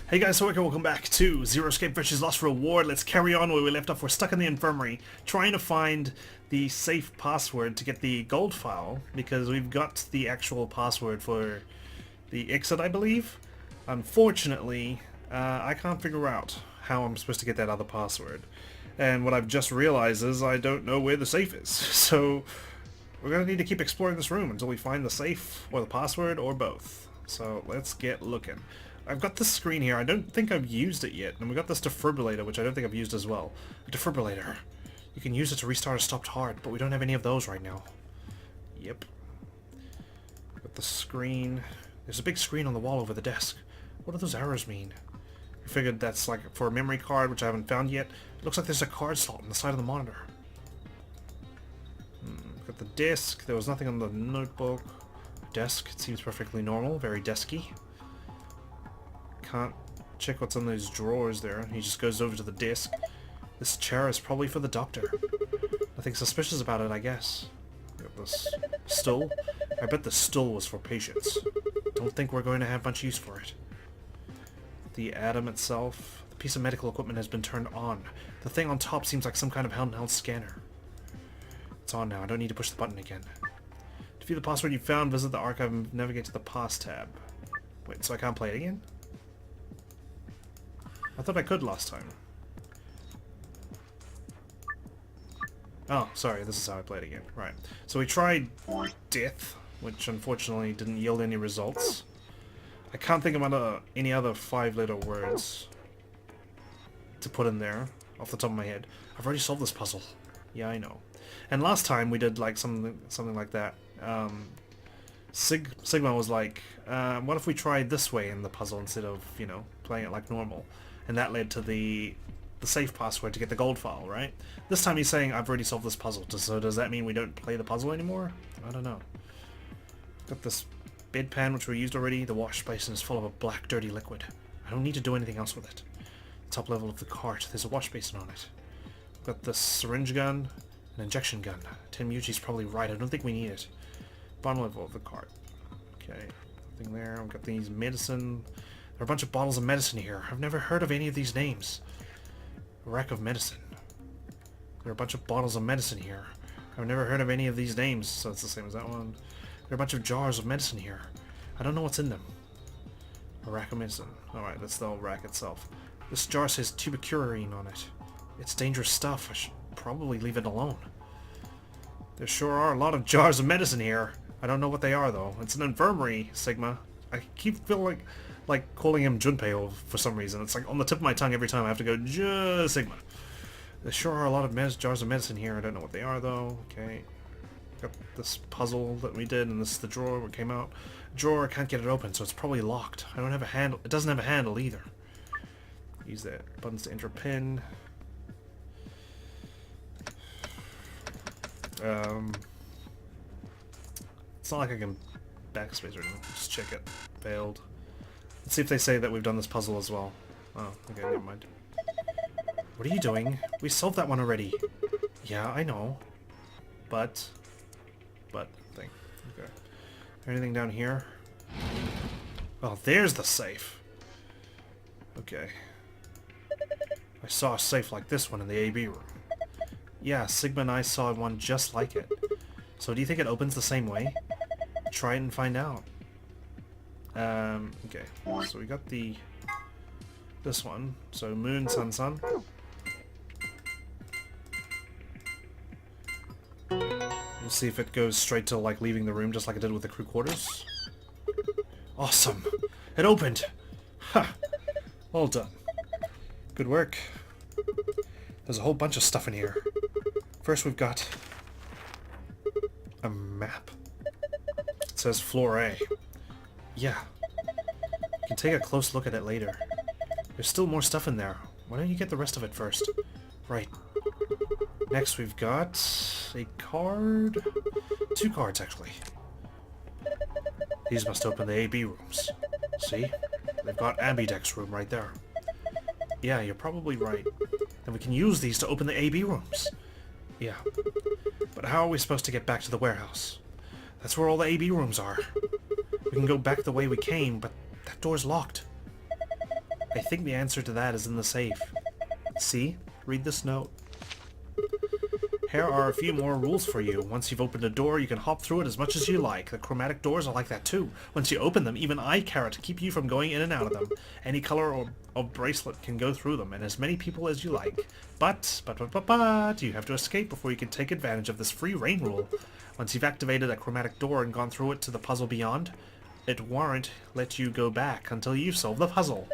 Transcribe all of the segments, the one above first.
Hey guys, so welcome back to Zero Escape vs. Lost Reward. Let's carry on where we left off. We're stuck in the infirmary trying to find the safe password to get the gold file because we've got the actual password for the exit, I believe. Unfortunately, I can't figure out how I'm supposed to get that other password. And what I've just realized is I don't know where the safe is. So we're going to need to keep exploring this room until we find the safe or the password or both. So let's get looking. I've got this screen here. I don't think I've used it yet. And we got this defibrillator, which I don't think I've used as well. A defibrillator. You can use it to restart a stopped heart, but we don't have any of those right now. Yep. Got the screen. There's a big screen on the wall over the desk. What do those arrows mean? I figured that's like for a memory card, which I haven't found yet. It looks like there's a card slot on the side of the monitor. Got the desk. There was nothing on the notebook. Desk. It seems perfectly normal. Very desky. Can't check what's in those drawers there. He just goes over to the desk. This chair is probably for the doctor. Nothing suspicious about it, I guess. Got this stool. I bet the stool was for patients. Don't think we're going to have much use for it. The atom itself. The piece of medical equipment has been turned on. The thing on top seems like some kind of handheld scanner. It's on now. I don't need to push the button again. To view the password you found, visit the archive and navigate to the past tab. Wait, so I can't play it again? I thought I could last time. Oh, sorry, this is how I played again. Right. So we tried death, which unfortunately didn't yield any results. I can't think of any other 5-letter words to put in there off the top of my head. I've already solved this puzzle. Yeah, I know. And last time we did like something like that. Sigma was like, what if we tried this way in the puzzle instead of, you know, playing it like normal? And that led to the safe password to get the gold file, right? This time he's saying, I've already solved this puzzle. So does that mean we don't play the puzzle anymore? I don't know. Got this bedpan, which we used already. The wash basin is full of a black, dirty liquid. I don't need to do anything else with it. Top level of the cart. There's a wash basin on it. Got this syringe gun, an injection gun. Tim Yuji's probably right. I don't think we need it. Bottom level of the cart. Okay, nothing there. We've got these medicine. There are a bunch of bottles of medicine here. I've never heard of any of these names. A rack of medicine. There are a bunch of bottles of medicine here. I've never heard of any of these names, so it's the same as that one. There are a bunch of jars of medicine here. I don't know what's in them. A rack of medicine. Alright, that's the whole rack itself. This jar says tuberculin on it. It's dangerous stuff. I should probably leave it alone. There sure are a lot of jars of medicine here. I don't know what they are, though. It's an infirmary, Sigma. I keep feeling like calling him Junpei for some reason. It's like on the tip of my tongue every time I have to go, Sigma. There sure are a lot of jars of medicine here. I don't know what they are, though. Okay. Got this puzzle that we did, and this is the drawer that came out. Drawer, I can't get it open, so it's probably locked. I don't have a handle. It doesn't have a handle, either. Use that. Buttons to enter pin. It's not like I can backspace or anything. Just check it. Failed. Let's see if they say that we've done this puzzle as well. Oh, okay, never mind. What are you doing? We solved that one already. Yeah, I know. But thing. Okay. Anything down here? Oh, there's the safe. Okay. I saw a safe like this one in the AB room. Yeah, Sigma and I saw one just like it. So do you think it opens the same way? Try it and find out. Okay. So we got this one. So moon, sun, sun. We'll see if it goes straight to like leaving the room just like it did with the crew quarters. Awesome. It opened. Ha! Well done. Good work. There's a whole bunch of stuff in here. First we've got a map. It says floor A. Yeah. You can take a close look at it later. There's still more stuff in there. Why don't you get the rest of it first? Right. Next we've got a card. 2 cards, actually. These must open the AB rooms. See? They've got Ambidex room right there. Yeah, you're probably right. And we can use these to open the AB rooms. Yeah. But how are we supposed to get back to the warehouse? That's where all the AB rooms are. We can go back the way we came, but that door's locked. I think the answer to that is in the safe. See? Read this note. Here are a few more rules for you. Once you've opened a door, you can hop through it as much as you like. The chromatic doors are like that too. Once you open them, even eye carrot keep you from going in and out of them. Any color or bracelet can go through them, and as many people as you like. But, you have to escape before you can take advantage of this free reign rule. Once you've activated a chromatic door and gone through it to the puzzle beyond, it won't let you go back until you've solved the puzzle.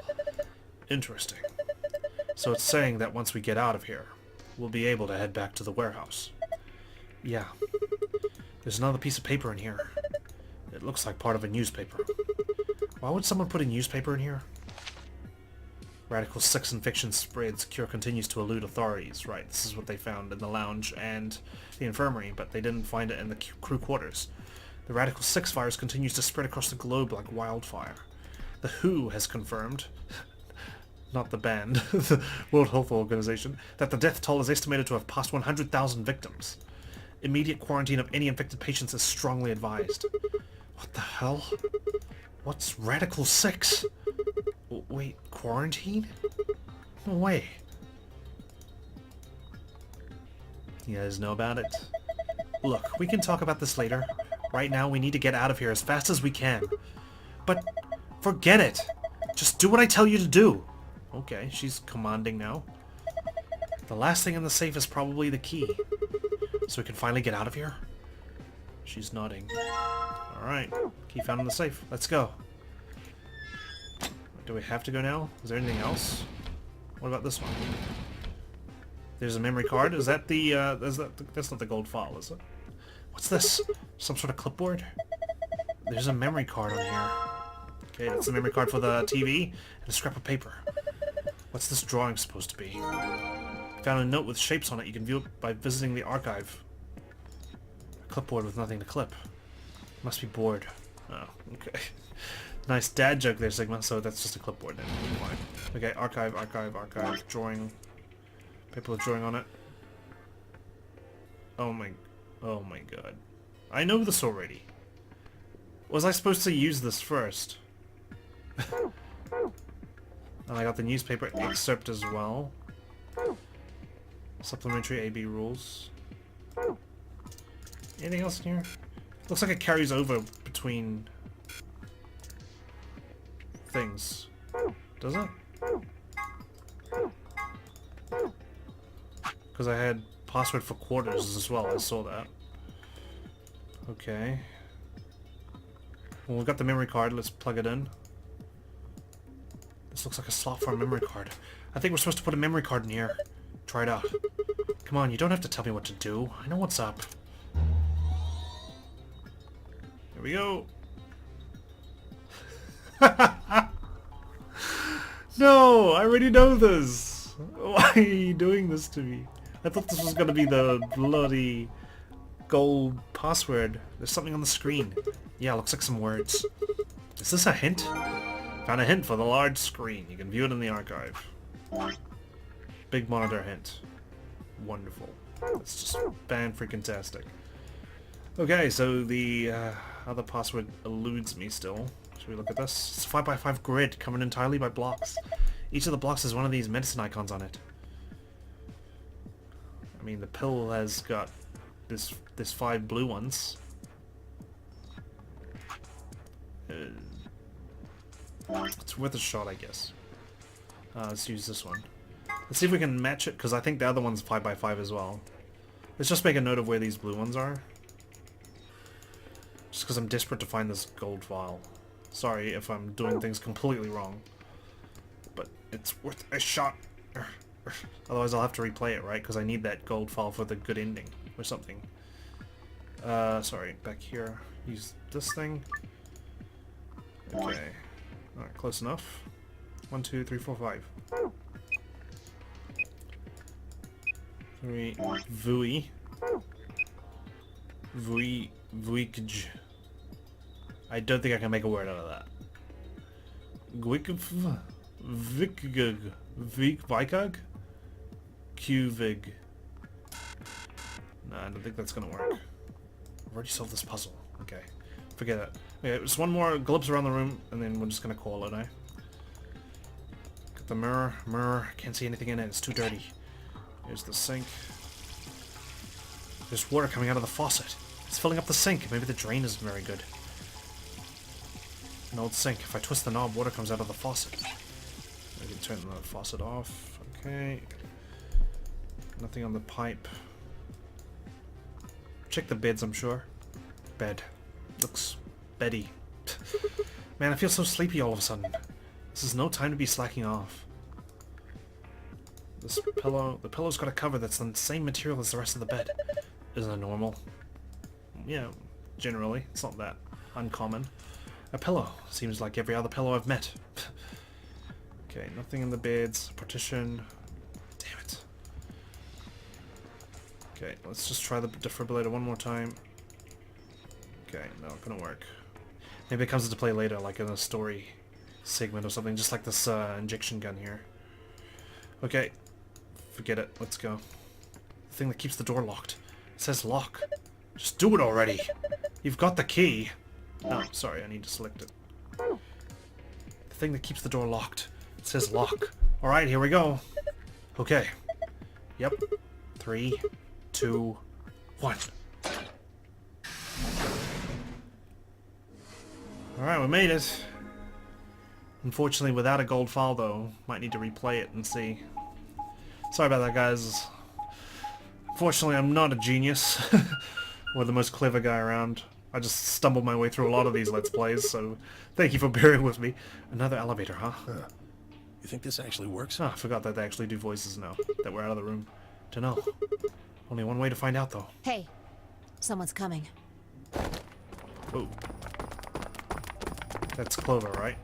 Interesting. So it's saying that once we get out of here, we'll be able to head back to the warehouse. Yeah. There's another piece of paper in here. It looks like part of a newspaper. Why would someone put a newspaper in here? Radical 6 infection spreads. Cure continues to elude authorities. Right, this is what they found in the lounge and the infirmary, but they didn't find it in the crew quarters. The Radical 6 virus continues to spread across the globe like wildfire. The WHO has confirmed, not the band, the World Health Organization, that the death toll is estimated to have passed 100,000 victims. Immediate quarantine of any infected patients is strongly advised. What the hell? What's Radical 6? Wait, quarantine? No way. You guys know about it? Look, we can talk about this later. Right now, we need to get out of here as fast as we can. But forget it! Just do what I tell you to do! Okay, she's commanding now. The last thing in the safe is probably the key. So we can finally get out of here? She's nodding. Alright, key found in the safe. Let's go. Do we have to go now? Is there anything else? What about this one? There's a memory card. Is that the, that's not the gold file, is it? What's this? Some sort of clipboard? There's a memory card on here. Okay, that's the memory card for the TV and a scrap of paper. What's this drawing supposed to be? Found a note with shapes on it. You can view it by visiting the archive. A clipboard with nothing to clip. Must be bored. Oh, okay. Nice dad joke there, Sigma. So that's just a clipboard then. Fine. Okay, archive. Drawing. Paper with drawing on it. Oh my god. I know this already. Was I supposed to use this first? And I got the newspaper excerpt as well. Supplementary AB rules. Anything else in here? Looks like it carries over between things. Does it? Because I had password for quarters as well, I saw that. Okay. Well, we've got the memory card, let's plug it in. This looks like a slot for a memory card. I think we're supposed to put a memory card in here. Try it out. Come on, you don't have to tell me what to do. I know what's up. Here we go. No, I already know this. Why are you doing this to me? I thought this was going to be the bloody gold password. There's something on the screen. Yeah, looks like some words. Is this a hint? Found a hint for the large screen. You can view it in the archive. Big monitor hint. Wonderful. It's just fan-freaking-tastic. Okay, so the other password eludes me still. Should we look at this? It's a 5x5 grid covered entirely by blocks. Each of the blocks has one of these medicine icons on it. I mean, the pill has got this 5 blue ones. It's worth a shot, I guess. Let's use this one. Let's see if we can match it, because I think the other one's 5x5 as well. Let's just make a note of where these blue ones are. Just because I'm desperate to find this gold file. Sorry if I'm doing things completely wrong. But it's worth a shot. Otherwise I'll have to replay it, right? Because I need that gold file for the good ending or something. Sorry, back here. Use this thing. Okay. Alright, close enough. 1, 2, 3, 4, 5. 3. Vui. Vuikj. I don't think I can make a word out of that. Gwikv. Vikgug. Vikvikag? Qvig. No, I don't think that's gonna work. I've already solved this puzzle. Okay. Forget it. Okay, just one more glimpse around the room, and then we're just gonna call it, eh? at the mirror. Mirror. Can't see anything in it. It's too dirty. Here's the sink. There's water coming out of the faucet. It's filling up the sink. Maybe the drain isn't very good. An old sink. If I twist the knob, water comes out of the faucet. I can turn the faucet off. Okay. Nothing on the pipe. Check the beds, I'm sure. Bed. Looks beddy. Man, I feel so sleepy all of a sudden. This is no time to be slacking off. This pillow, the pillow's got a cover that's the same material as the rest of the bed. Isn't it normal? Yeah, generally. It's not that uncommon. A pillow. Seems like every other pillow I've met. Okay, nothing in the beds. Partition. Damn it. Okay, let's just try the defibrillator one more time. Okay, no, it couldn't work. Maybe it comes into play later, like in a story segment or something, just like this injection gun here. Okay, forget it. Let's go. The thing that keeps the door locked. It says lock. Just do it already. You've got the key. Oh, sorry, I need to select it. The thing that keeps the door locked. It says lock. Alright, here we go. Okay. Yep. 3, 2, 1. Alright, we made it. Unfortunately, without a gold file, though. Might need to replay it and see. Sorry about that, guys. Fortunately, I'm not a genius. Or the most clever guy around. I just stumbled my way through a lot of these Let's Plays, so thank you for bearing with me. Another elevator, huh? You think this actually works? Oh, I forgot that they actually do voices now, that we're out of the room. Dunno. Only one way to find out, though. Hey, someone's coming. Oh. That's Clover, right?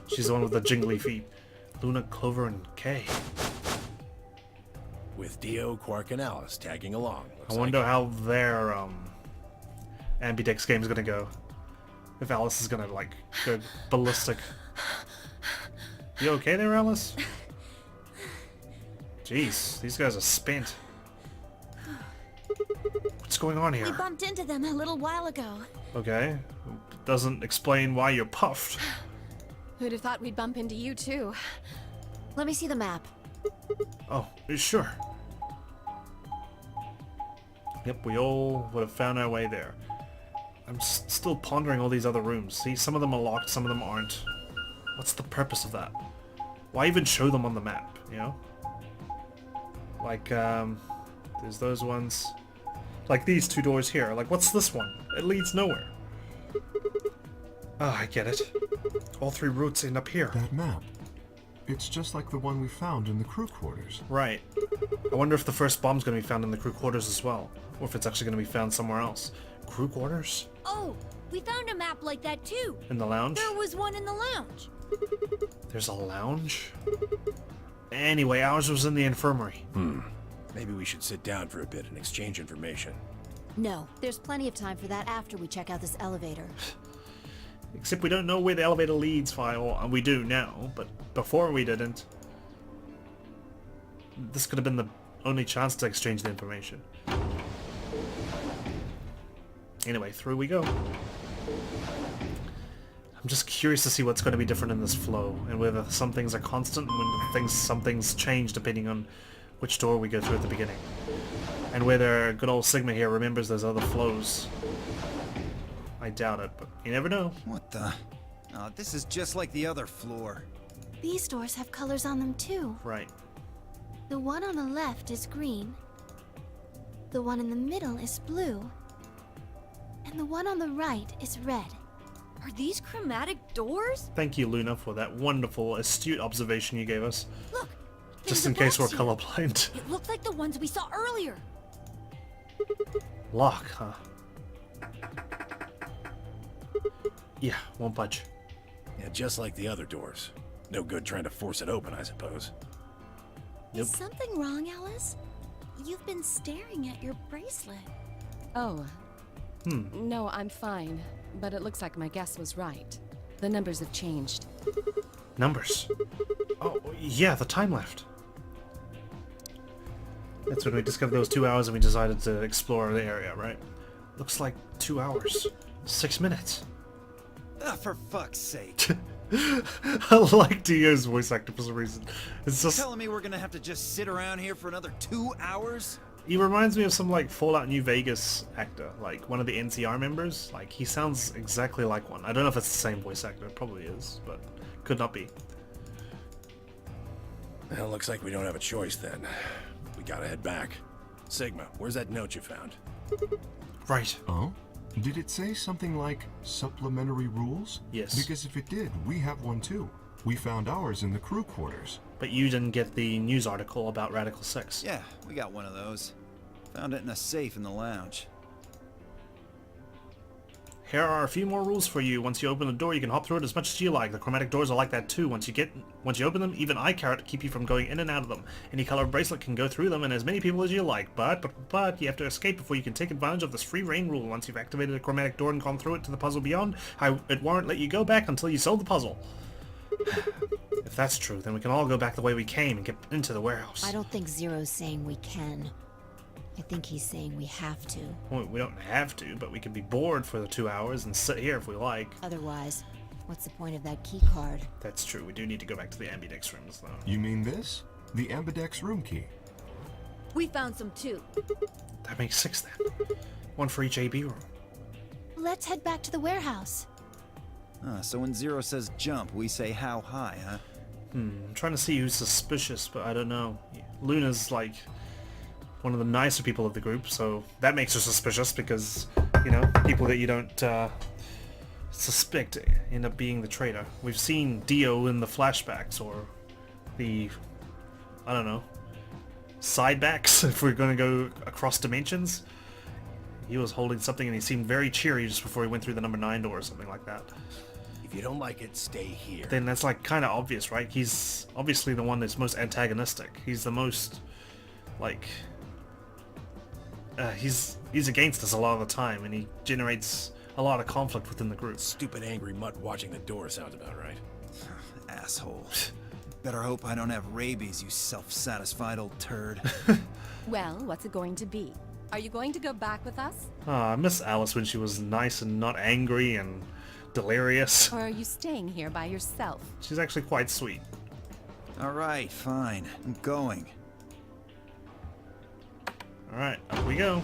She's the one with the jingly feet. Luna, Clover, and Kay. With Dio, Quark, and Alice tagging along. I wonder how their Ambidex game is gonna go. If Alice is gonna like go ballistic. You okay there, Alice? Jeez, these guys are spent. What's going on here? We bumped into them a little while ago. Okay. Doesn't explain why you're puffed. Who'd have thought we'd bump into you too? Let me see the map. Oh, sure. Yep, we all would have found our way there. I'm still pondering all these other rooms. See, some of them are locked, some of them aren't. What's the purpose of that? Why even show them on the map, you know? Like, there's those ones. Like these two doors here. Like, what's this one? It leads nowhere. Ah, I get it. All 3 routes end up here. That map. It's just like the one we found in the crew quarters. Right. I wonder if the first bomb's gonna be found in the crew quarters as well. Or if it's actually gonna be found somewhere else. Crew quarters? Oh, we found a map like that too. In the lounge? There was one in the lounge. There's a lounge? Anyway, ours was in the infirmary. Maybe we should sit down for a bit and exchange information. No, there's plenty of time for that after we check out this elevator. Except we don't know where the elevator leads, File, and we do now, but before we didn't. This could have been the only chance to exchange the information. Anyway, through we go. I'm just curious to see what's going to be different in this flow, and whether some things are constant and when some things change depending on which door we go through at the beginning. And whether good old Sigma here remembers those other flows. I doubt it, but you never know. What the? Oh, this is just like the other floor. These doors have colors on them too. Right. The one on the left is green. The one in the middle is blue. And the one on the right is red. Are these chromatic doors? Thank you, Luna, for that wonderful, astute observation you gave us. Look! Just there's in a case we're bastion. colorblind. It looks like the ones we saw earlier. Lock, huh? Yeah, won't budge. Yeah, just like the other doors. No good trying to force it open, I suppose. Yep. Is something wrong, Alice? You've been staring at your bracelet. Oh. No, I'm fine. But it looks like my guess was right. The numbers have changed. Numbers. Oh, yeah, the time left. That's when we discovered those 2 hours and we decided to explore the area, right? Looks like 2 hours. 6 minutes. Ah, for fuck's sake. I like Dio's voice actor for some reason. It's just Telling me we're gonna have to just sit around here for another 2 hours? he reminds me of some like Fallout New Vegas actor, like one of the NCR members. Like he sounds exactly like one. I don't know if it's the same voice actor. It probably is, but could not be. Well, looks like we don't have a choice then. We gotta head back. Sigma, where's that note you found? Right. Oh? Did it say something like supplementary rules? Yes. Because if it did, we have one too. We found ours in the crew quarters. But you didn't get the news article about Radical 6. Yeah, we got one of those. Found it in a safe in the lounge. Here are a few more rules for you. Once you open the door, you can hop through it as much as you like. The chromatic doors are like that too. Once you open them, even eye carrot keep you from going in and out of them. Any color bracelet can go through them, and as many people as you like. But you have to escape before you can take advantage of this free reign rule. Once you've activated a chromatic door and gone through it to the puzzle beyond, it won't let you go back until you solve the puzzle. If that's true, then we can all go back the way we came and get into the warehouse. I don't think Zero's saying we can. I think he's saying we have to. Well, we don't have to, but we could be bored for the 2 hours and sit here if we like. Otherwise, what's the point of that key card? That's true. We do need to go back to the Ambidex rooms, though. You mean this? The Ambidex room key. We found some too. That makes 6 then. One for each AB room. Let's head back to the warehouse. So when Zero says jump, we say how high, huh? I'm trying to see who's suspicious, but I don't know. Luna's like one of the nicer people of the group, so that makes her suspicious because, you know, people that you don't suspect end up being the traitor. We've seen Dio in the flashbacks, or the, I don't know, sidebacks, if we're going to go across dimensions. He was holding something and he seemed very cheery just before he went through the number 9 door or something like that. If you don't like it, stay here. Then that's like kind of obvious, right? He's obviously the one that's most antagonistic. He's the most, like, he's against us a lot of the time, and he generates a lot of conflict within the group. Stupid angry mutt watching the door sounds about right. Asshole. Better hope I don't have rabies, you self-satisfied old turd. Well, what's it going to be? Are you going to go back with us? I miss Alice when she was nice and not angry and delirious. Or are you staying here by yourself? She's actually quite sweet. Alright, fine. I'm going. Alright, up we go.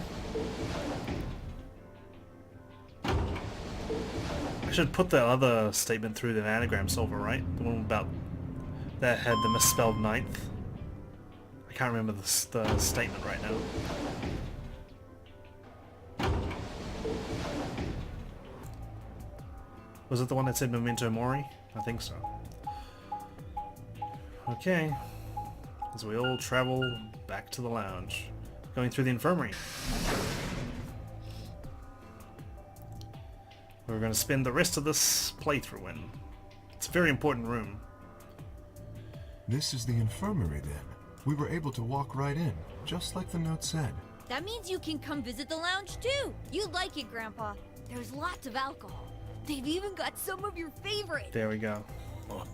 I should put the other statement through the anagram solver, right? The one about that had the misspelled 9th. I can't remember the statement right now. Was it the one that said Memento Mori? I think so. Okay. As we all travel back to the lounge. Going through the infirmary. We're going to spend the rest of this playthrough in. It's a very important room. This is the infirmary then. We were able to walk right in, just like the note said. That means you can come visit the lounge too. You'd like it, Grandpa. There's lots of alcohol. They've even got some of your favorites. There we go.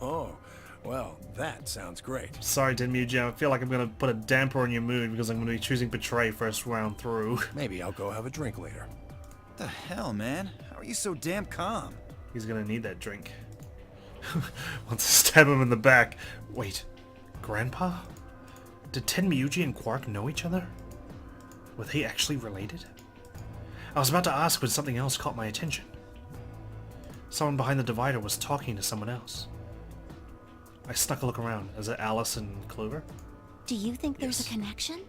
Oh, well, that sounds great. Sorry, Denmuji, I feel like I'm going to put a damper on your mood because I'm going to be choosing Betray first round through. Maybe I'll go have a drink later. What the hell, man? How are you so damn calm? He's going to need that drink. Once I stab him in the back. Wait, Grandpa? Did Tenmyuji and Quark know each other? Were they actually related? I was about to ask when something else caught my attention. Someone behind the divider was talking to someone else. I snuck a look around. Is it Alice and Clover? Do you think there's Yes. a connection?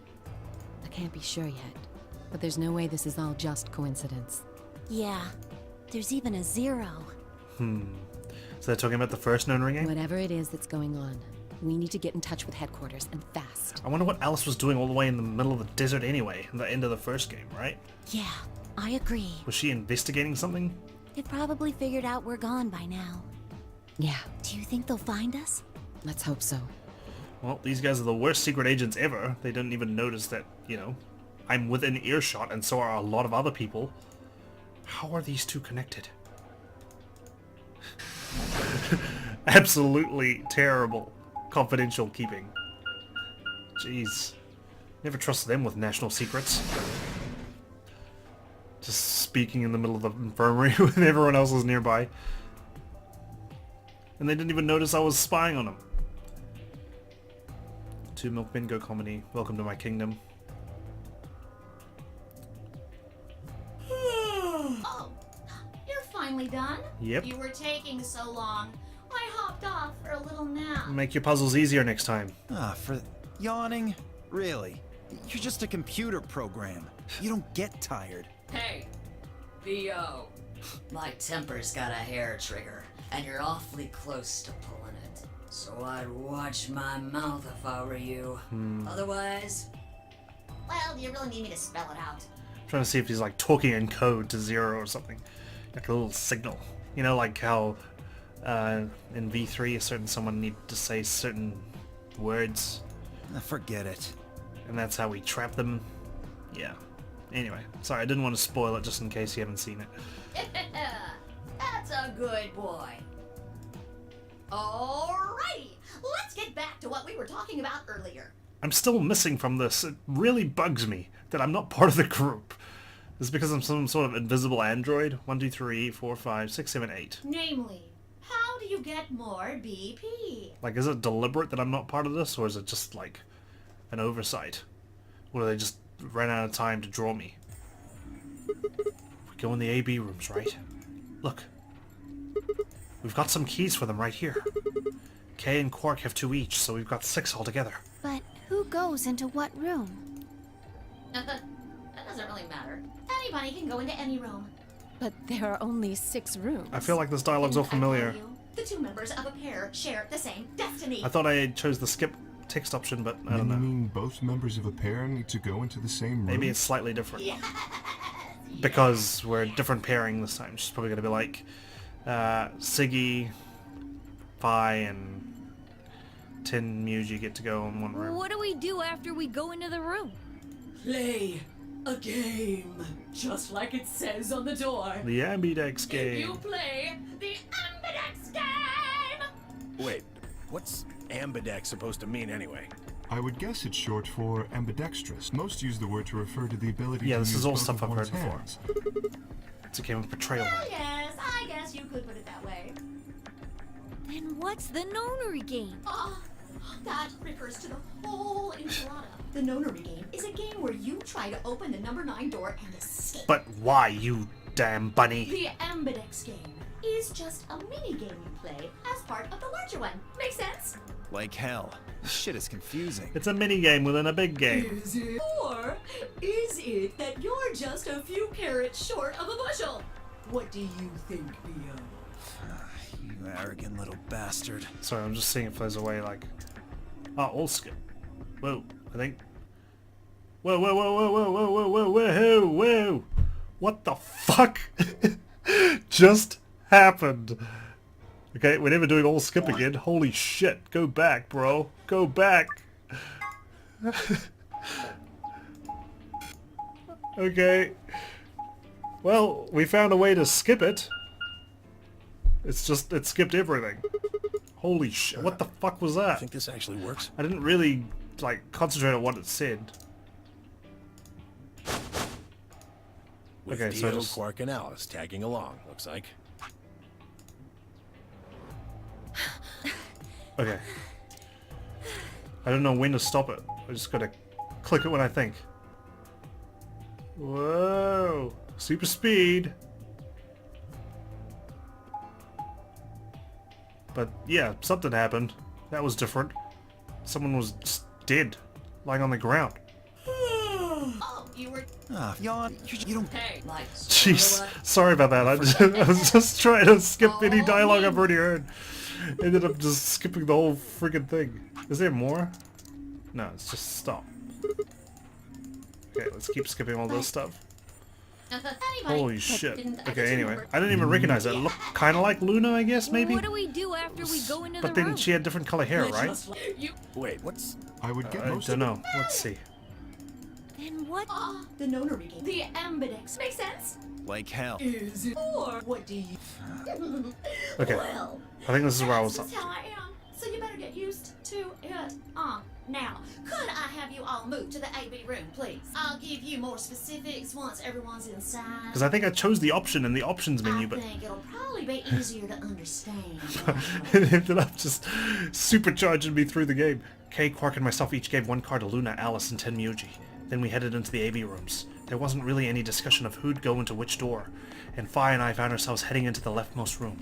I can't be sure yet, but there's no way this is all just coincidence. Yeah. There's even a 0. So they're talking about the first Nonary game? Whatever it is that's going on, we need to get in touch with headquarters, and fast. I wonder what Alice was doing all the way in the middle of the desert anyway, in the end of the first game, right? Yeah, I agree. Was she investigating something? They probably figured out we're gone by now. Yeah, Do you think they'll find us? let's hope so. Well, these guys are the worst secret agents ever. They didn't even notice that, you know, I'm within earshot and so are a lot of other people. How are these two connected? Absolutely terrible confidential keeping. Jeez. Never trust them with national secrets. Just speaking in the middle of the infirmary when everyone else is nearby. And they didn't even notice I was spying on them. 2 Milk Bingo comedy. Welcome to my kingdom. Oh, you're finally done? Yep. You were taking so long. I hopped off for a little nap. Make your puzzles easier next time. For yawning? Really? You're just a computer program. You don't get tired. Hey, VO. My temper's got a hair trigger, and you're awfully close to pulling it. So I'd watch my mouth if I were you. Otherwise... Well, do you really need me to spell it out? I'm trying to see if he's like talking in code to 0 or something. Like a little signal. You know, like how in V3 a certain someone need to say certain words. Forget it. And that's how we trap them. Yeah. Anyway, sorry, I didn't want to spoil it just in case you haven't seen it. That's a good boy. Alrighty, let's get back to what we were talking about earlier. I'm still missing from this. It really bugs me that I'm not part of the group. Is it because I'm some sort of invisible android? 1, 2, 3, 4, 5, 6, 7, 8. Namely, how do you get more BP? Like, is it deliberate that I'm not part of this, or is it just like an oversight? Or do they just ran out of time to draw me? We go in the AB rooms, right? Look. We've got some keys for them right here. Kay and Quark have 2 each, so we've got 6 altogether. But who goes into what room? That doesn't really matter. Anybody can go into any room. But there are only 6 rooms. I feel like this dialogue's all Didn't I familiar. tell you? The 2 members of a pair share the same destiny. I thought I chose the skip text option, but I don't You know. mean both members of a pair need to go into the same room? Maybe it's slightly different. Yes. Because we're a different pairing this time. She's probably going to be like Siggy, Phi, and Tin Muji get to go in one room. What do we do after we go into the room? Play a game, just like it says on the door. The Ambidex If game. you play the Ambidex Game! Wait, what's Ambidex supposed to mean anyway? I would guess it's short for ambidextrous. Most use the word to refer to the ability Yeah, to this use is all both stuff of I've one's heard before. hands. It's a game of betrayal. Yes, I guess you could put it that way. Then what's the Nonary Game? That refers to the whole enchilada. The Nonary Game is a game where you try to open the number 9 door and escape. But why, you damn bunny? The Ambidex Game is just a mini game you play as part of the larger one. Make sense? Like hell. This shit is confusing. It's a mini game within a big game. Is it? Or is it that you're just a few carrots short of a bushel? What do you think, Bio? You arrogant little bastard. Sorry, I'm just seeing it flows away like... Oh, all skip. Whoa, I think... Whoa, whoa, whoa, whoa, whoa, whoa, whoa, whoa, whoa, whoa! What the fuck just happened? Okay, we're never doing all skip again. Holy shit, go back, bro. Go back. Okay. Well, we found a way to skip it. It's just, it skipped everything. Holy shit, what the fuck was I that? think this actually works. I didn't really, like, concentrate on what it said. With Okay, so Dio, just- Quark, and Alice tagging along, looks like. Okay. I don't know when to stop it. I just gotta click it when I think. Whoa! Super speed! But yeah, something happened. That was different. Someone was just dead, lying on the ground. Oh, you were... Yawn. You don't... Hey, like, Jeez, sorry about that. I was just trying to skip any dialogue I've already heard. Ended up just skipping the whole freaking thing. Is there more? No, it's just stop. Okay, let's keep skipping all this stuff. Holy shit. Okay, anyway. I didn't even recognize it. It looked kind of like Luna, I guess, maybe? What do we do after we go into the But room? then she had different color hair, right? just like you. Wait, what's... I would get I most don't of know. Let's see. Then what? The Nonary Game. The Ambidex. Make sense? Like hell. Is it? Or what do you... Okay. Well, I think this is where I was that's up. just how I am. So you better get used to it. Now, could I have you all move to the AB room, please? I'll give you more specifics once everyone's inside. Because I think I chose the option in the options menu, I but think it'll probably be easier to understand. it ended up just supercharging me through the game. Kay, Quark, and myself each gave 1 card to Luna, Alice, and Tenmuji. Then we headed into the AB rooms. There wasn't really any discussion of who'd go into which door, and Fi and I found ourselves heading into the leftmost room.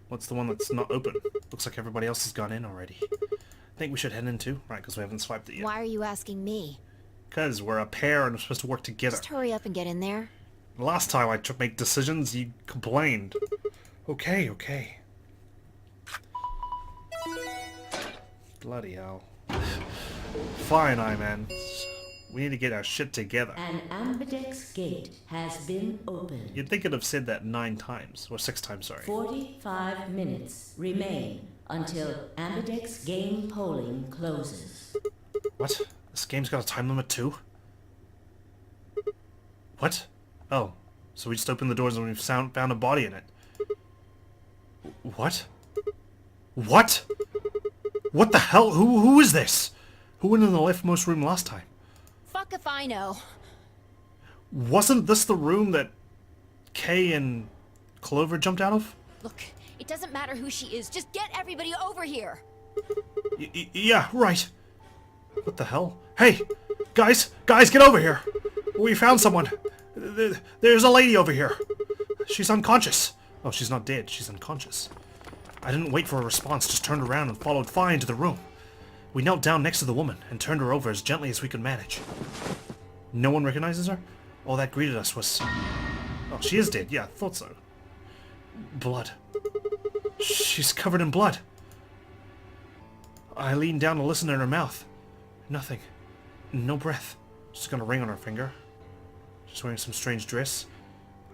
What's the one that's not open? Looks like everybody else has gone in already. I think we should head in too, right, because we haven't swiped it yet. Why are you asking me? Because we're a pair and we're supposed to work together. Just hurry up and get in there. Last time I tried to make decisions, you complained. Okay, okay. Bloody hell. Fine, man. We need to get our shit together. An Ambidex gate has been opened. You'd think it'd have said that 9 times, or 6 times, sorry. 45 minutes remain until Ambidex game polling closes. What? This game's got a time limit too? What? Oh, so we just opened the doors and we've found a body in it. What? What? What the hell? Who is this? Who went in the leftmost room last time? Fuck if I know. Wasn't this the room that Kay and Clover jumped out of? Look, it doesn't matter who she is. Just get everybody over here. Yeah, right. What the hell? Hey, guys, get over here. We found someone. There's a lady over here. She's unconscious. Oh, she's not dead. She's unconscious. I didn't wait for a response, just turned around and followed Fi into the room. We knelt down next to the woman and turned her over as gently as we could manage. No one recognizes her? All that greeted us was... Oh, she is dead. Yeah, I thought so. Blood. She's covered in blood. I leaned down to listen in her mouth. Nothing. No breath. She's got a ring on her finger. She's wearing some strange dress.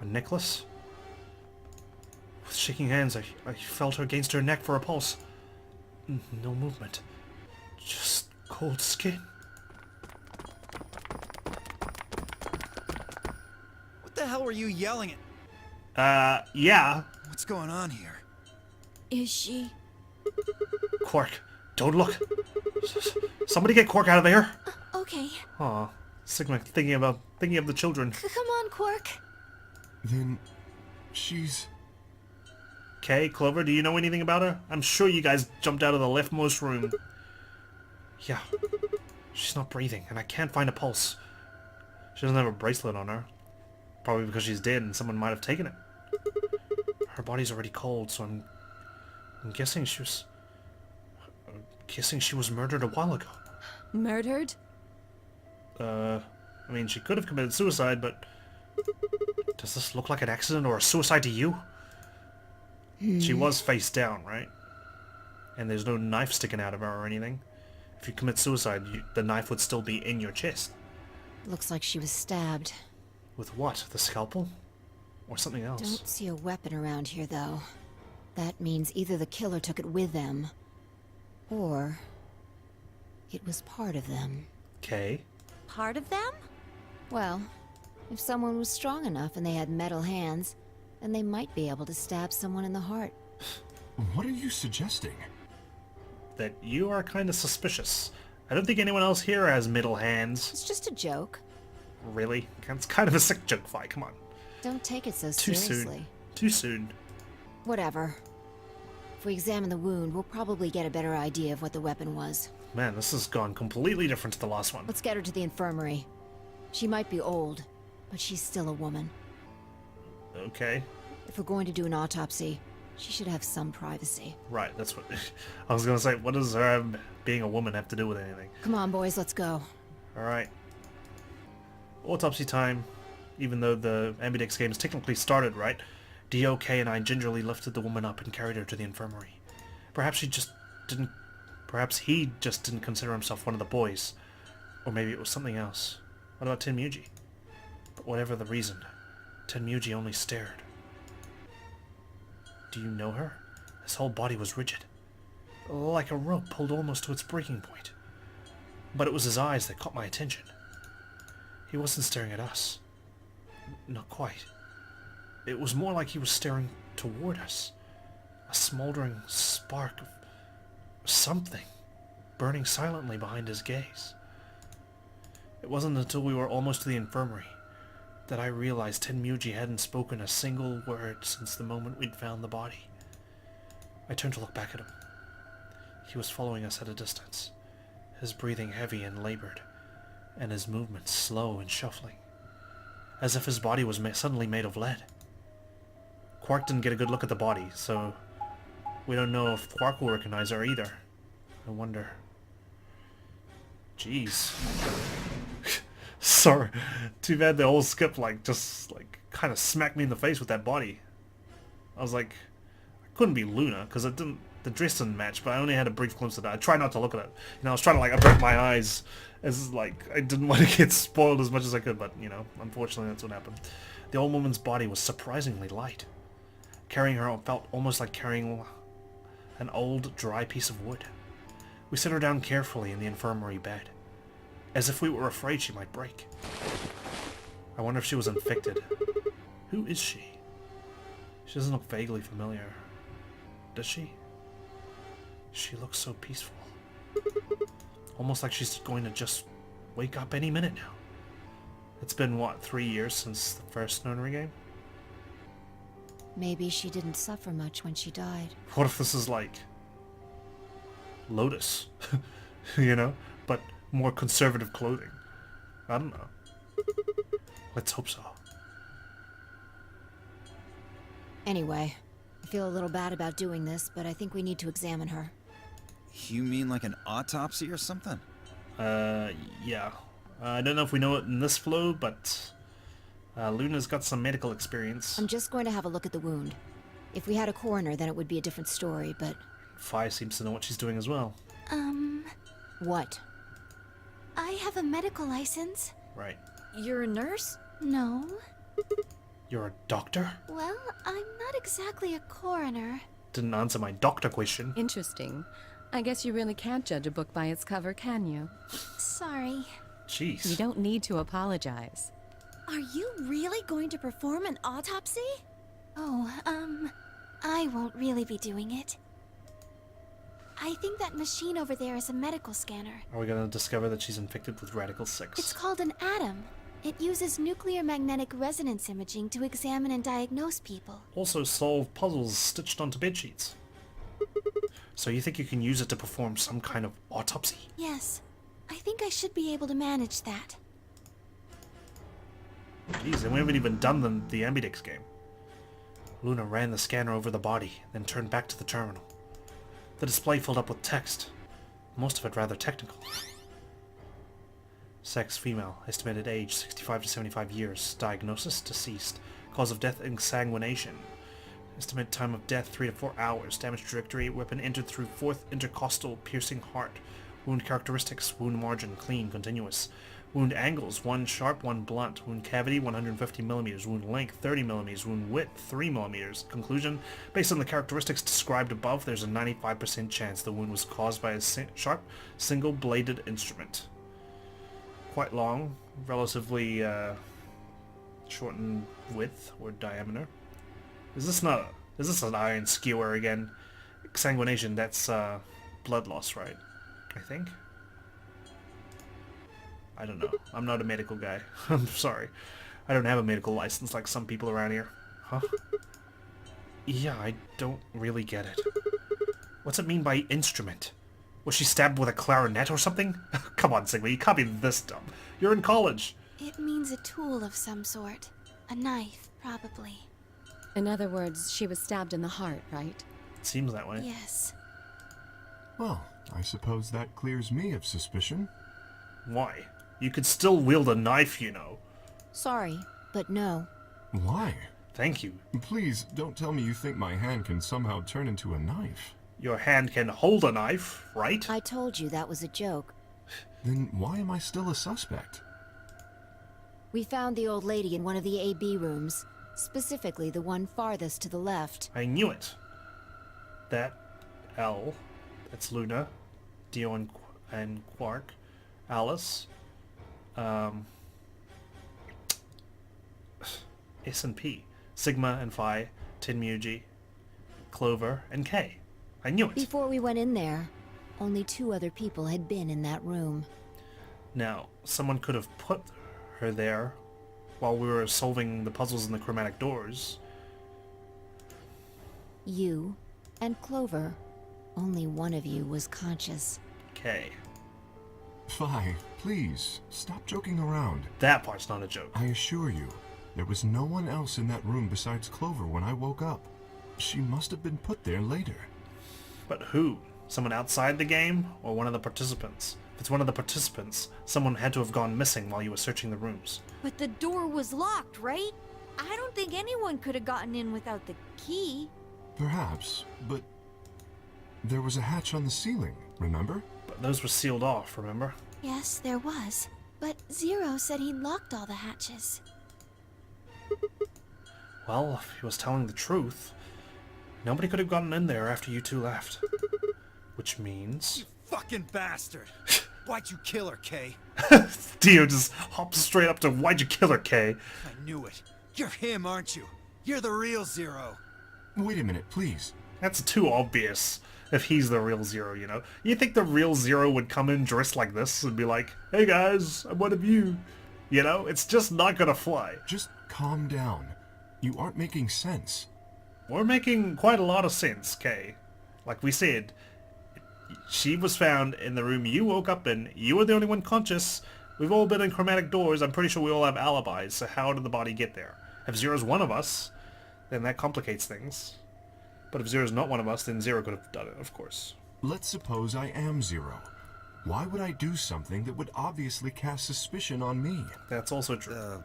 A necklace. With shaking hands, I felt her against her neck for a pulse. No movement. Just cold skin. What the hell were you yelling at? Yeah. What's going on here? Is she? Quark, don't look. Somebody get Quark out of there. Okay. Aw, Sigma thinking of the children. Come on, Quark. Then she's... Kay, Clover, do you know anything about her? I'm sure you guys jumped out of the leftmost room. Yeah. She's not breathing, and I can't find a pulse. She doesn't have a bracelet on her. Probably because she's dead and someone might have taken it. Her body's already cold, so I'm guessing she was... murdered a while ago. Murdered? I mean, she could have committed suicide, but... Does this look like an accident or a suicide to you? She was face down, right? And there's no knife sticking out of her or anything. If you commit suicide, the knife would still be in your chest. Looks like she was stabbed. With what? The scalpel? Or something else? Don't see a weapon around here, though. That means either the killer took it with them, or it was part of them. Okay. Part of them? Well, if someone was strong enough and they had metal hands, then they might be able to stab someone in the heart. What are you suggesting? That you are kind of suspicious. I don't think anyone else here has metal hands. It's just a joke. Really? It's kind of a sick joke, fight. Come on. Don't take it so Too seriously. soon. Too soon. Whatever. If we examine the wound, we'll probably get a better idea of what the weapon was. Man, this has gone completely different to the last one. Let's get her to the infirmary. She might be old, but she's still a woman. Okay. If we're going to do an autopsy, she should have some privacy. Right, that's what... I was gonna say, what does her being a woman have to do with anything? Come on, boys, let's go. Alright. Autopsy time. Even though the Ambidex Games technically started, right? DOK and I gingerly lifted the woman up and carried her to the infirmary. Perhaps he just didn't consider himself one of the boys. Or maybe it was something else. What about Tenmuji? But whatever the reason, Tenmuji only stared. Do you know her? His whole body was rigid. Like a rope pulled almost to its breaking point. But it was his eyes that caught my attention. He wasn't staring at us. Not quite. It was more like he was staring toward us. A smoldering spark of something burning silently behind his gaze. It wasn't until we were almost to the infirmary that I realized Tenmuji hadn't spoken a single word since the moment we'd found the body. I turned to look back at him. He was following us at a distance, his breathing heavy and labored, and his movements slow and shuffling, as if his body was suddenly made of lead. Quark didn't get a good look at the body, so we don't know if Quark will recognize her either. I wonder. Jeez. Sorry. Too bad the whole skip just kind of smacked me in the face with that body. I was like, I couldn't be Luna because it didn't. The dress didn't match, but I only had a brief glimpse of that. I tried not to look at it. I was trying to avert my eyes as I didn't want to get spoiled as much as I could, but unfortunately that's what happened. The old woman's body was surprisingly light. Carrying her felt almost like carrying an old, dry piece of wood. We set her down carefully in the infirmary bed, as if we were afraid she might break. I wonder if she was infected. Who is she? She doesn't look vaguely familiar. Does she? She looks so peaceful. Almost like she's going to just wake up any minute now. It's been, what, 3 years since the first Nonary game? Maybe she didn't suffer much when she died. What if this is like Lotus? But more conservative clothing. I don't know. Let's hope so. Anyway, I feel a little bad about doing this, but I think we need to examine her. You mean like an autopsy or something? Yeah. I don't know if we know it in this flow, but Luna's got some medical experience. I'm just going to have a look at the wound. If we had a coroner, then it would be a different story, but... Fi seems to know what she's doing as well. What? I have a medical license. Right. You're a nurse? No. You're a doctor? Well, I'm not exactly a coroner. Didn't answer my doctor question. Interesting. I guess you really can't judge a book by its cover, can you? Sorry. Jeez. You don't need to apologize. Are you really going to perform an autopsy? Oh, I won't really be doing it. I think that machine over there is a medical scanner. Are we gonna discover that she's infected with Radical 6? It's called an atom. It uses nuclear magnetic resonance imaging to examine and diagnose people. Also solve puzzles stitched onto bedsheets. So you think you can use it to perform some kind of autopsy? Yes. I think I should be able to manage that. Jeez, and we haven't even done the Ambidex game. Luna ran the scanner over the body, then turned back to the terminal. The display filled up with text, most of it rather technical. Sex, female, estimated age 65 to 75 years, diagnosis, deceased, cause of death, exsanguination, estimated time of death 3 to 4 hours, damage trajectory, weapon entered through 4th intercostal, piercing heart, wound characteristics, wound margin, clean, continuous, wound angles, 1 sharp, 1 blunt, wound cavity 150 mm, wound length 30 mm, wound width 3 mm. Conclusion, based on the characteristics described above, there's a 95% chance the wound was caused by a sharp, single-bladed instrument. Quite long, relatively short in width or diameter. Is this an iron skewer again? Exsanguination, that's blood loss, right? I think. I don't know. I'm not a medical guy. I'm sorry. I don't have a medical license like some people around here. Huh? Yeah, I don't really get it. What's it mean by instrument? Was she stabbed with a clarinet or something? Come on, Sigma, you can't be this dumb. You're in college. It means a tool of some sort. A knife, probably. In other words, she was stabbed in the heart, right? It seems that way. Yes. Well, I suppose that clears me of suspicion. Why? You could still wield a knife, you know. Sorry, but no. Why? Thank you. Please, don't tell me you think my hand can somehow turn into a knife. Your hand can hold a knife, right? I told you that was a joke. Then why am I still a suspect? We found the old lady in one of the AB rooms. Specifically, the one farthest to the left. I knew it. That L, that's Luna, Dio and Quark, Alice, S and P, Sigma and Phi, Tenmuji, Clover, and K. I knew it. Before we went in there, only 2 other people had been in that room. Now, someone could have put her there while we were solving the puzzles in the chromatic doors. You and Clover. Only one of you was conscious. Okay. Fi, please, stop joking around. That part's not a joke. I assure you, there was no one else in that room besides Clover when I woke up. She must have been put there later. But who? Someone outside the game, or one of the participants? If it's one of the participants, someone had to have gone missing while you were searching the rooms. But the door was locked, right? I don't think anyone could have gotten in without the key. Perhaps, but there was a hatch on the ceiling, remember? But those were sealed off, remember? Yes, there was. But Zero said he locked all the hatches. Well, if he was telling the truth, nobody could have gotten in there after you two left. Which means... You fucking bastard! Why'd you kill her, Kay? Dio just hops straight up to, why'd you kill her, Kay? I knew it. You're him, aren't you? You're the real Zero. Wait a minute, please. That's too obvious if he's the real Zero, you know? You think the real Zero would come in dressed like this and be like, hey guys, I'm one of you? You know? It's just not gonna fly. Just calm down. You aren't making sense. We're making quite a lot of sense, Kay. Like we said, she was found in the room you woke up in. You were the only one conscious. We've all been in chromatic doors. I'm pretty sure we all have alibis, so how did the body get there? If Zero's one of us, then that complicates things. But if Zero's not one of us, then Zero could have done it, of course. Let's suppose I am Zero. Why would I do something that would obviously cast suspicion on me? That's also true.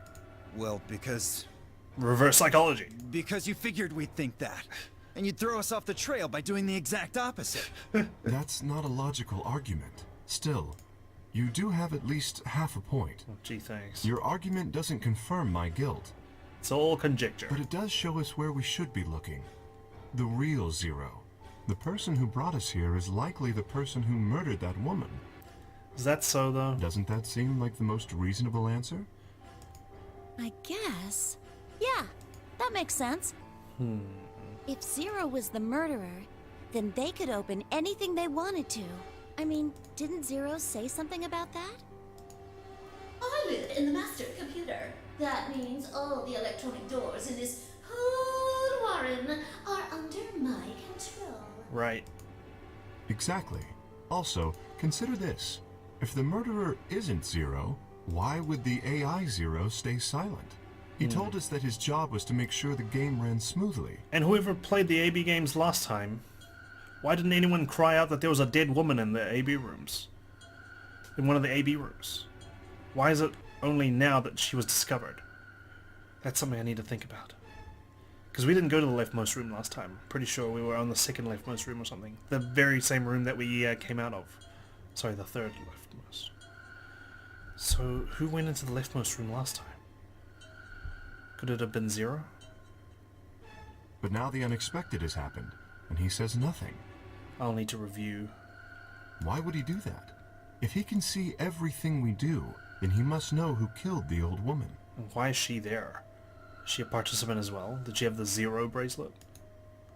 Well, because Reverse psychology. Because you figured we'd think that. And you'd throw us off the trail by doing the exact opposite. That's not a logical argument. Still, you do have at least half a point. Oh, gee, thanks. Your argument doesn't confirm my guilt. It's all conjecture. But it does show us where we should be looking. The real Zero. The person who brought us here is likely the person who murdered that woman. Is that so, though? Doesn't that seem like the most reasonable answer? I guess. Yeah, that makes sense. If Zero was the murderer, then they could open anything they wanted to. I mean, didn't Zero say something about that? I live in the master computer. That means all the electronic doors in this whole warren are under my control. Right. Exactly. Also, consider this. If the murderer isn't Zero, why would the AI Zero stay silent? He told us that his job was to make sure the game ran smoothly. And whoever played the AB games last time, why didn't anyone cry out that there was a dead woman in the AB rooms? In one of the AB rooms? Why is it only now that she was discovered? That's something I need to think about. Because we didn't go to the leftmost room last time. Pretty sure we were on the second leftmost room or something. The very same room that we came out of. Sorry, the third leftmost. So, who went into the leftmost room last time? Could it have been Zero? But now the unexpected has happened, and he says nothing. I'll need to review. Why would he do that? If he can see everything we do, then he must know who killed the old woman. And why is she there? Is she a participant as well? Did she have the Zero bracelet?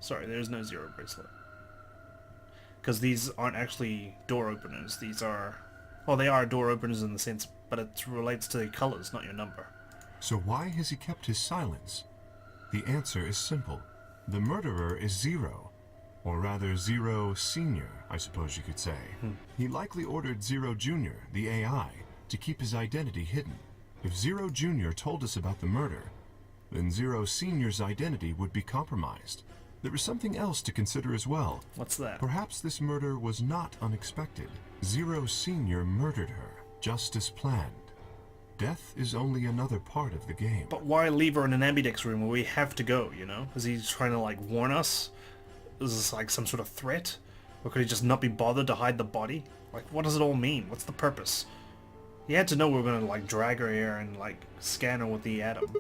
Sorry, there's no Zero bracelet. Because these aren't actually door openers. These are... Well, they are door openers in the sense, but it relates to the colors, not your number. So why has he kept his silence? The answer is simple. The murderer is Zero. Or rather, Zero Senior, I suppose you could say. He likely ordered Zero Junior, the AI, to keep his identity hidden. If Zero Junior told us about the murder, then Zero Senior's identity would be compromised. There is something else to consider as well. What's that? Perhaps this murder was not unexpected. Zero Senior murdered her, just as planned. Death is only another part of the game. But why leave her in an Ambidex room where we have to go, you know? Is he trying to, like, warn us? Is this, like, some sort of threat? Or could he just not be bothered to hide the body? Like, what does it all mean? What's the purpose? He had to know we were gonna, like, drag her here and, like, scan her with the atom.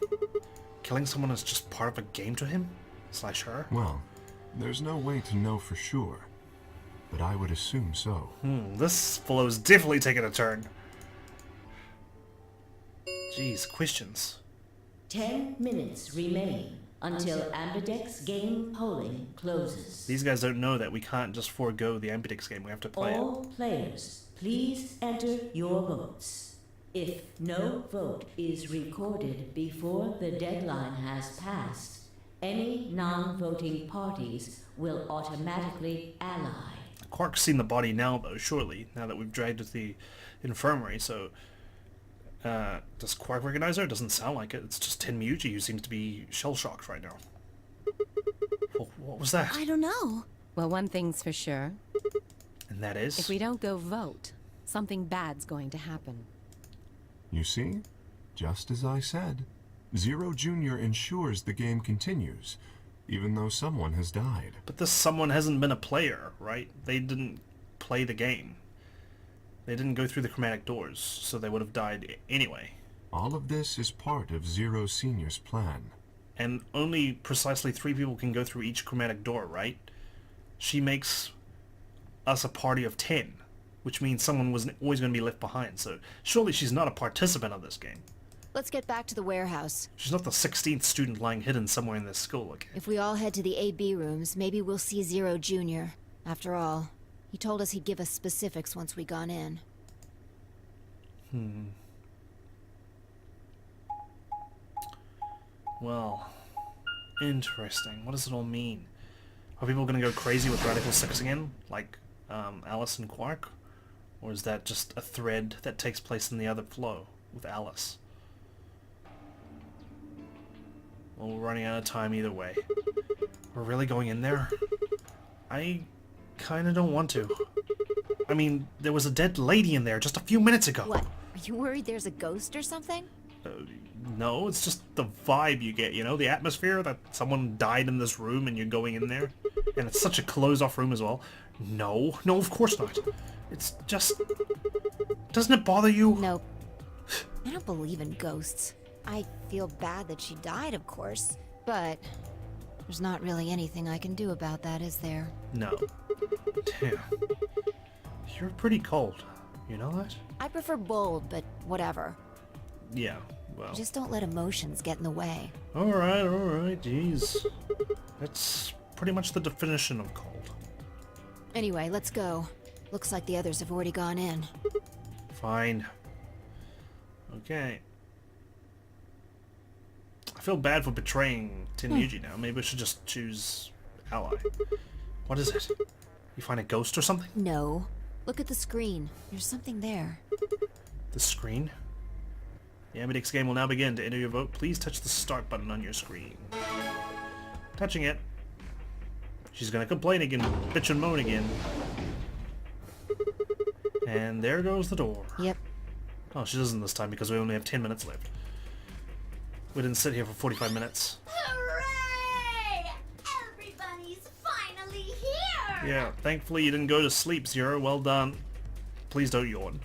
Killing someone is just part of a game to him? Slash her? Well, there's no way to know for sure. But I would assume so. This flow's definitely taking a turn. Jeez, questions. 10 minutes remain. until Ambidex Game polling closes. These guys don't know that we can't just forego the Ambidex game. We have to play All players, please enter your votes. If no vote is recorded before the deadline has passed, any non-voting parties will automatically ally. Quark's seen the body now, though, surely, now that we've dragged it to the infirmary, so... does Quark recognize her? It doesn't sound like it. It's just Tenmyuji who seems to be shell-shocked right now. What was that? I don't know. Well, one thing's for sure. And that is? If we don't go vote, something bad's going to happen. You see? Just as I said. Zero Jr. ensures the game continues, even though someone has died. But this someone hasn't been a player, right? They didn't play the game. They didn't go through the chromatic doors, so they would have died anyway. All of this is part of Zero Sr.'s plan. And only precisely 3 people can go through each chromatic door, right? She makes us a party of 10, which means someone was always going to be left behind, so surely she's not a participant of this game. Let's get back to the warehouse. She's not the 16th student lying hidden somewhere in this school, okay? If we all head to the AB rooms, maybe we'll see Zero Jr. After all, he told us he'd give us specifics once we gone in. Well, interesting. What does it all mean? Are people going to go crazy with Radical 6 again? Like Alice and Quark? Or is that just a thread that takes place in the other flow with Alice? Well, we're running out of time either way. We're really going in there? I kinda don't want to. I mean, there was a dead lady in there just a few minutes ago. What? Are you worried there's a ghost or something? No, it's just the vibe you get, you know? The atmosphere that someone died in this room and you're going in there. And it's such a closed-off room as well. No, of course not. It's just... Doesn't it bother you? Nope. I don't believe in ghosts. I feel bad that she died, of course. But there's not really anything I can do about that, is there? No. Damn. You're pretty cold. You know that? I prefer bold, but whatever. Yeah, well... Just don't let emotions get in the way. Alright, jeez. That's pretty much the definition of cold. Anyway, let's go. Looks like the others have already gone in. Fine. Okay. I feel bad for betraying Tenmyuji now. Maybe I should just choose ally. What is it? You find a ghost or something? No. Look at the screen. There's something there. The screen? The Ambidex game will now begin. To enter your vote, please touch the start button on your screen. Touching it. She's gonna complain again, bitch and moan again. And there goes the door. Yep. Oh, she doesn't this time because we only have 10 minutes left. We didn't sit here for 45 minutes. Hooray! Everybody's finally here! Yeah, thankfully you didn't go to sleep, Zero. Well done. Please don't yawn.